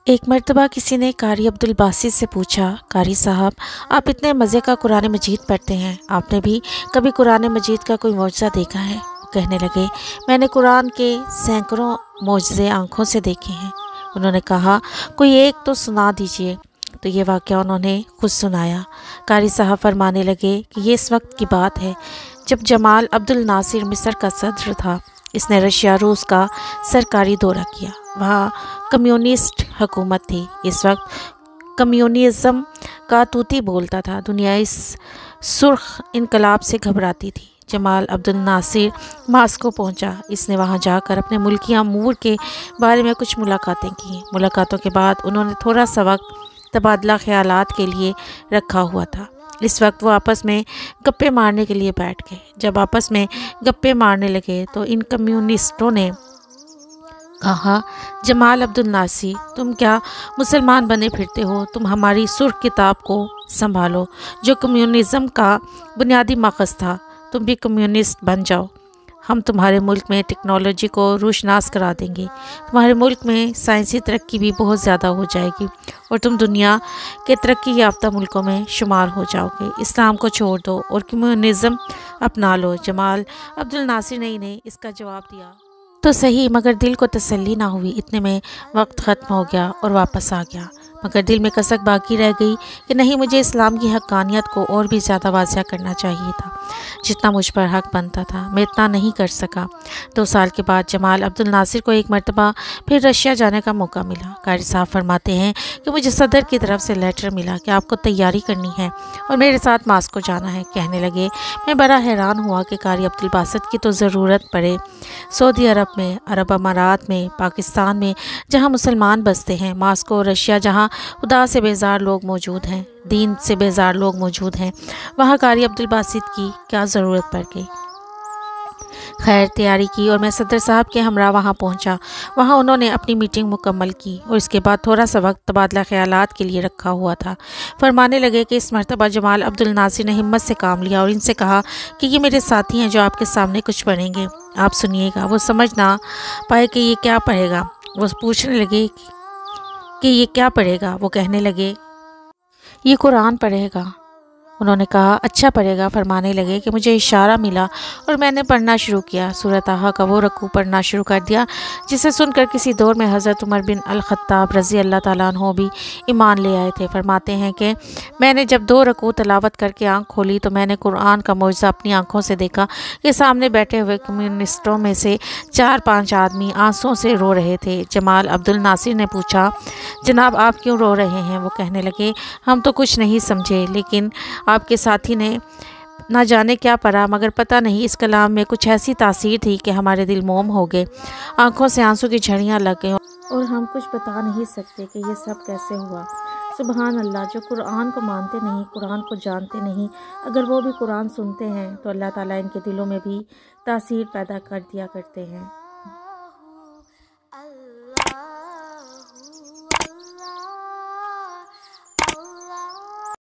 ایک مرتبہ کسی نے قاری عبدالباسط سے پوچھا، قاری صاحب آپ اتنے مزے کا قرآن مجید پڑھتے ہیں، آپ نے بھی کبھی قرآن مجید کا کوئی معجزہ دیکھا ہے؟ وہ کہنے لگے، میں نے قرآن کے سینکڑوں معجزے آنکھوں سے دیکھے ہیں۔ انہوں نے کہا، کوئی ایک تو سنا دیجئے۔ تو یہ واقعہ انہوں نے خود سنایا۔ قاری صاحب فرمانے لگے کہ یہ اس وقت کی بات ہے جب جمال عبد الناصر مصر کا صدر تھا۔ اس نے رشیا روس کا سرکاری دورہ کیا۔ وہاں کمیونسٹ حکومت تھی۔ اس وقت کمیونزم کا طوطی بولتا تھا۔ دنیا اس سرخ انقلاب سے گھبراتی تھی۔ جمال عبد الناصر ماسکو پہنچا۔ اس نے وہاں جا کر اپنے ملکی امور کے بارے میں کچھ ملاقاتیں کی۔ ملاقاتوں کے بعد انہوں نے تھوڑا سا وقت تبادلہ خیالات کے لیے رکھا ہوا تھا۔ اس وقت وہ آپس میں گپے مارنے کے لیے بیٹھ گئے۔ جب آپس میں گپے مارنے لگے تو ان کمیونسٹوں نے کہا، جمال عبد الناصر تم کیا مسلمان بنے پھرتے ہو؟ تم ہماری سرخ کتاب کو سنبھالو جو کمیونزم کا بنیادی ماخذ تھا۔ تم بھی کمیونسٹ بن جاؤ۔ ہم تمہارے ملک میں ٹیکنالوجی کو روشناس کرا دیں گے۔ تمہارے ملک میں سائنسی ترقی بھی بہت زیادہ ہو جائے گی اور تم دنیا کے ترقی یافتہ ملکوں میں شمار ہو جاؤ گے۔ اسلام کو چھوڑ دو اور کمیونزم اپنا لو۔ جمال عبد الناصر نے انہیں اس کا جواب دیا تو صحیح، مگر دل کو تسلی نہ ہوئی۔ اتنے میں وقت ختم ہو گیا اور واپس آ گیا، مگر دل میں کسک باقی رہ گئی کہ نہیں، مجھے اسلام کی حقانیت کو اور بھی زیادہ واضح کرنا چاہیے تھا۔ جتنا مجھ پر حق بنتا تھا میں اتنا نہیں کر سکا۔ 2 سال کے بعد جمال عبد الناصر کو ایک مرتبہ پھر رشیا جانے کا موقع ملا۔ قاری صاحب فرماتے ہیں کہ مجھے صدر کی طرف سے لیٹر ملا کہ آپ کو تیاری کرنی ہے اور میرے ساتھ ماسکو جانا ہے۔ کہنے لگے، میں بڑا حیران ہوا کہ قاری عبدالباسط کی تو ضرورت پڑے سعودی عرب میں، عرب امارات میں، پاکستان میں جہاں مسلمان بستے ہیں، ماسکو اور رشیا جہاں خدا سے بیزار لوگ موجود ہیں، دین سے بیزار لوگ موجود ہیں، وہاں قاری عبدالباسط کی کیا ضرورت پڑ گئی؟ خیر، تیاری کی اور میں صدر صاحب کے ہمراہ وہاں پہنچا۔ وہاں انہوں نے اپنی میٹنگ مکمل کی اور اس کے بعد تھوڑا سا وقت تبادلہ خیالات کے لیے رکھا ہوا تھا۔ فرمانے لگے کہ اس مرتبہ جمال عبد الناصر نے ہمت سے کام لیا اور ان سے کہا کہ یہ میرے ساتھی ہیں جو آپ کے سامنے کچھ پڑھیں گے، آپ سنیے گا۔ وہ سمجھ نہ پائے کہ یہ کیا پڑھے گا۔ وہ پوچھنے لگے کہ یہ کیا پڑھے گا۔ وہ کہنے لگے، یہ قرآن پڑھے گا۔ انہوں نے کہا، اچھا پڑھے گا۔ فرمانے لگے کہ مجھے اشارہ ملا اور میں نے پڑھنا شروع کیا۔ سورہ طٰہٰ کا وہ رکوع پڑھنا شروع کر دیا جسے سن کر کسی دور میں حضرت عمر بن الخطاب رضی اللہ تعالیٰ عنہ بھی ایمان لے آئے تھے۔ فرماتے ہیں کہ میں نے جب 2 رکوع تلاوت کر کے آنکھ کھولی تو میں نے قرآن کا معجزہ اپنی آنکھوں سے دیکھا کہ سامنے بیٹھے ہوئے کمیونسٹوں میں سے 4-5 آدمی آنسوؤں سے رو رہے تھے۔ جمال عبد الناصر نے پوچھا، جناب آپ کیوں رو رہے ہیں؟ وہ کہنے لگے، ہم تو کچھ نہیں سمجھے، لیکن آپ کے ساتھی نے نہ جانے کیا پڑھا، مگر پتہ نہیں اس کلام میں کچھ ایسی تاثیر تھی کہ ہمارے دل موم ہو گئے، آنکھوں سے آنسو کی جھڑیاں لگ گئیں اور ہم کچھ بتا نہیں سکتے کہ یہ سب کیسے ہوا۔ سبحان اللہ، جو قرآن کو مانتے نہیں، قرآن کو جانتے نہیں، اگر وہ بھی قرآن سنتے ہیں تو اللہ تعالیٰ ان کے دلوں میں بھی تاثیر پیدا کر دیا کرتے ہیں۔